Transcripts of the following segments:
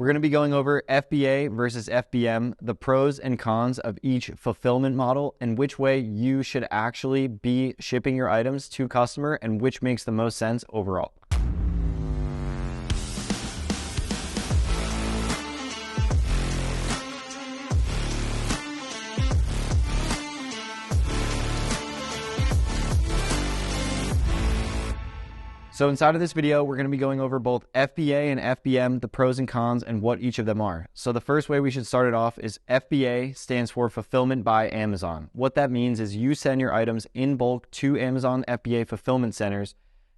We're going to be going over FBA versus FBM, the pros and cons of each fulfillment model, and which way you should actually be shipping your items to customer and which makes the most sense overall. So inside of this video, we're going to be going over both FBA and FBM, the pros and cons, and what each of them are. So the first way we should start it off is FBA stands for Fulfillment by Amazon. What that means is you send your items in bulk to Amazon FBA fulfillment centers.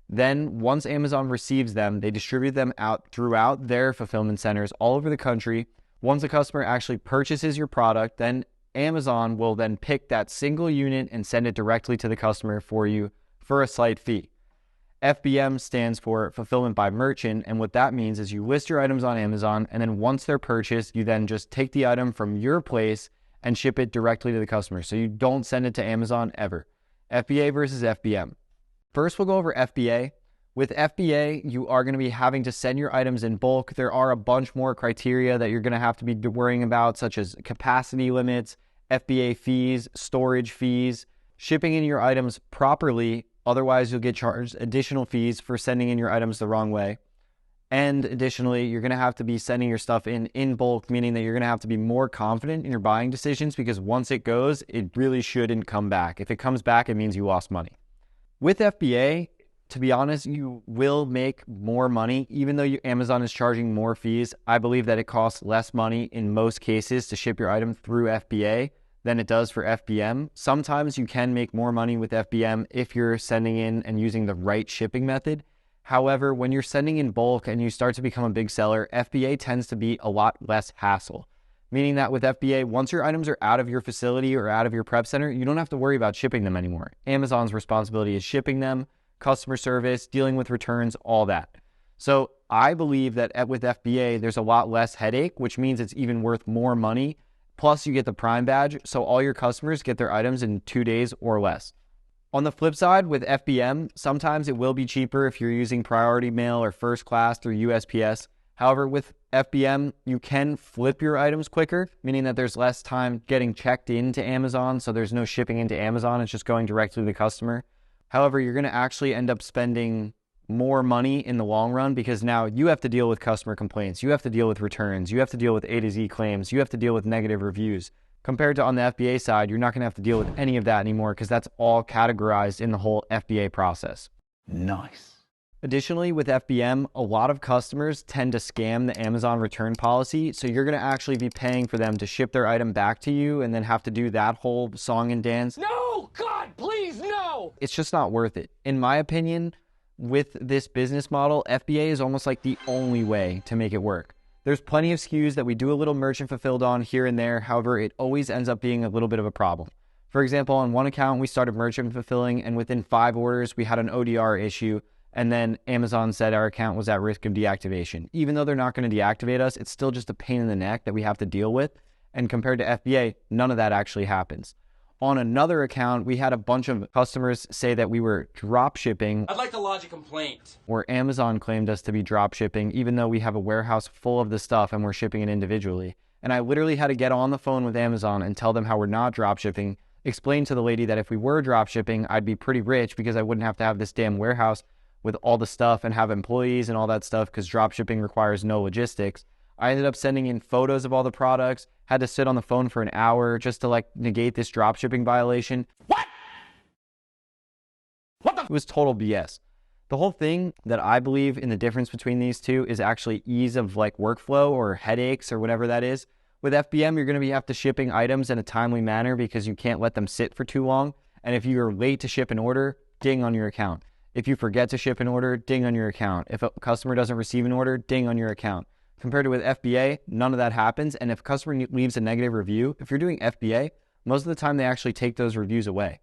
Then once Amazon receives them, they distribute them out throughout their fulfillment centers all over the country. Once a customer actually purchases your product, then Amazon will then pick that single unit and send it directly to the customer for you for a slight fee. FBM stands for Fulfillment by Merchant, and what that means is you list your items on Amazon, and then once they're purchased, you then just take the item from your place and ship it directly to the customer. So you don't send it to Amazon ever. FBA versus FBM. First, we'll go over FBA. With FBA, you are going to be having to send your items in bulk. There are a bunch more criteria that you're going to have to be worrying about, such as capacity limits, FBA fees, storage fees, shipping in your items properly. Otherwise, you'll get charged additional fees for sending in your items the wrong way. And additionally, you're going to have to be sending your stuff in bulk, meaning that you're going to have to be more confident in your buying decisions because once it goes, it really shouldn't come back. If it comes back, it means you lost money. With FBA, to be honest, you will make more money. Even though Amazon is charging more fees, I believe that it costs less money in most cases to ship your item through FBA than it does for FBM. Sometimes you can make more money with FBM if you're sending in and using the right shipping method. However, when you're sending in bulk and you start to become a big seller, FBA tends to be a lot less hassle. Meaning that with FBA, once your items are out of your facility or out of your prep center, you don't have to worry about shipping them anymore. Amazon's responsibility is shipping them, customer service, dealing with returns, all that. So I believe that with FBA, there's a lot less headache, which means it's even worth more money. Plus, you get the Prime badge, so all your customers get their items in 2 days or less. On the flip side, with FBM, sometimes it will be cheaper if you're using priority mail or first class through USPS. However, with FBM, you can flip your items quicker, meaning that there's less time getting checked into Amazon, so there's no shipping into Amazon, it's just going directly to the customer. However, you're going to actually end up spending more money in the long run because now you have to deal with customer complaints, you have to deal with returns, you have to deal with A to Z claims, you have to deal with negative reviews. Compared to on the FBA side, you're not going to have to deal with any of that anymore because that's all categorized in the whole FBA process. Nice. Additionally, with FBM, a lot of customers tend to scam the Amazon return policy, so you're going to actually be paying for them to ship their item back to you and then have to do that whole song and dance. No, God, please, no! It's just not worth it. In my opinion, with this business model, FBA is almost like the only way to make it work. There's plenty of SKUs that we do a little merchant fulfilled on here and there. However, it always ends up being a little bit of a problem. For example, on one account, we started merchant fulfilling and within 5 orders, we had an ODR issue. And then Amazon said our account was at risk of deactivation. Even though they're not going to deactivate us, it's still just a pain in the neck that we have to deal with. And compared to FBA, none of that actually happens. On another account, we had a bunch of customers say that we were drop shipping. I'd like to lodge a complaint. Or Amazon claimed us to be drop shipping, even though we have a warehouse full of the stuff and we're shipping it individually. And I literally had to get on the phone with Amazon and tell them how we're not drop shipping, explain to the lady that if we were drop shipping, I'd be pretty rich because I wouldn't have to have this damn warehouse with all the stuff and have employees and all that stuff because drop shipping requires no logistics. I ended up sending in photos of all the products, had to sit on the phone for an hour just to negate this drop shipping violation. What? It was total BS. The whole thing that I believe in the difference between these two is actually ease of workflow or headaches or whatever that is. With FBM, you're going to have to shipping items in a timely manner because you can't let them sit for too long. And if you're late to ship an order, ding on your account. If you forget to ship an order, ding on your account. If a customer doesn't receive an order, ding on your account. Compared to with FBA, none of that happens. And if a customer leaves a negative review, if you're doing FBA, most of the time they actually take those reviews away.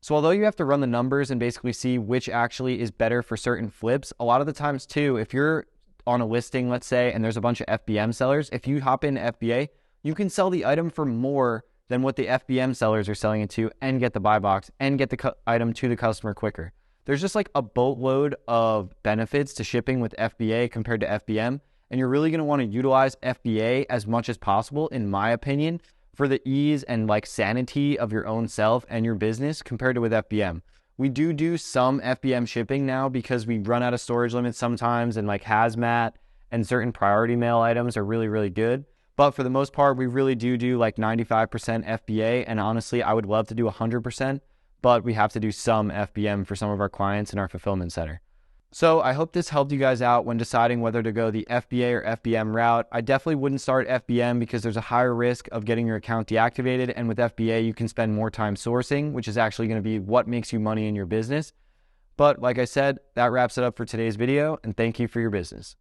So although you have to run the numbers and basically see which actually is better for certain flips, a lot of the times too, if you're on a listing, let's say, and there's a bunch of FBM sellers, if you hop into FBA, you can sell the item for more than what the FBM sellers are selling it to and get the buy box and get the item to the customer quicker. There's just a boatload of benefits to shipping with FBA compared to FBM. And you're really going to want to utilize FBA as much as possible, in my opinion, for the ease and like sanity of your own self and your business compared to with FBM. We do some FBM shipping now because we run out of storage limits sometimes, and like hazmat and certain priority mail items are really, really good. But for the most part, we really do like 95% FBA. And honestly, I would love to do 100%, but we have to do some FBM for some of our clients in our fulfillment center. So I hope this helped you guys out when deciding whether to go the FBA or FBM route. I definitely wouldn't start FBM because there's a higher risk of getting your account deactivated. And with FBA, you can spend more time sourcing, which is actually going to be what makes you money in your business. But like I said, that wraps it up for today's video, and thank you for your business.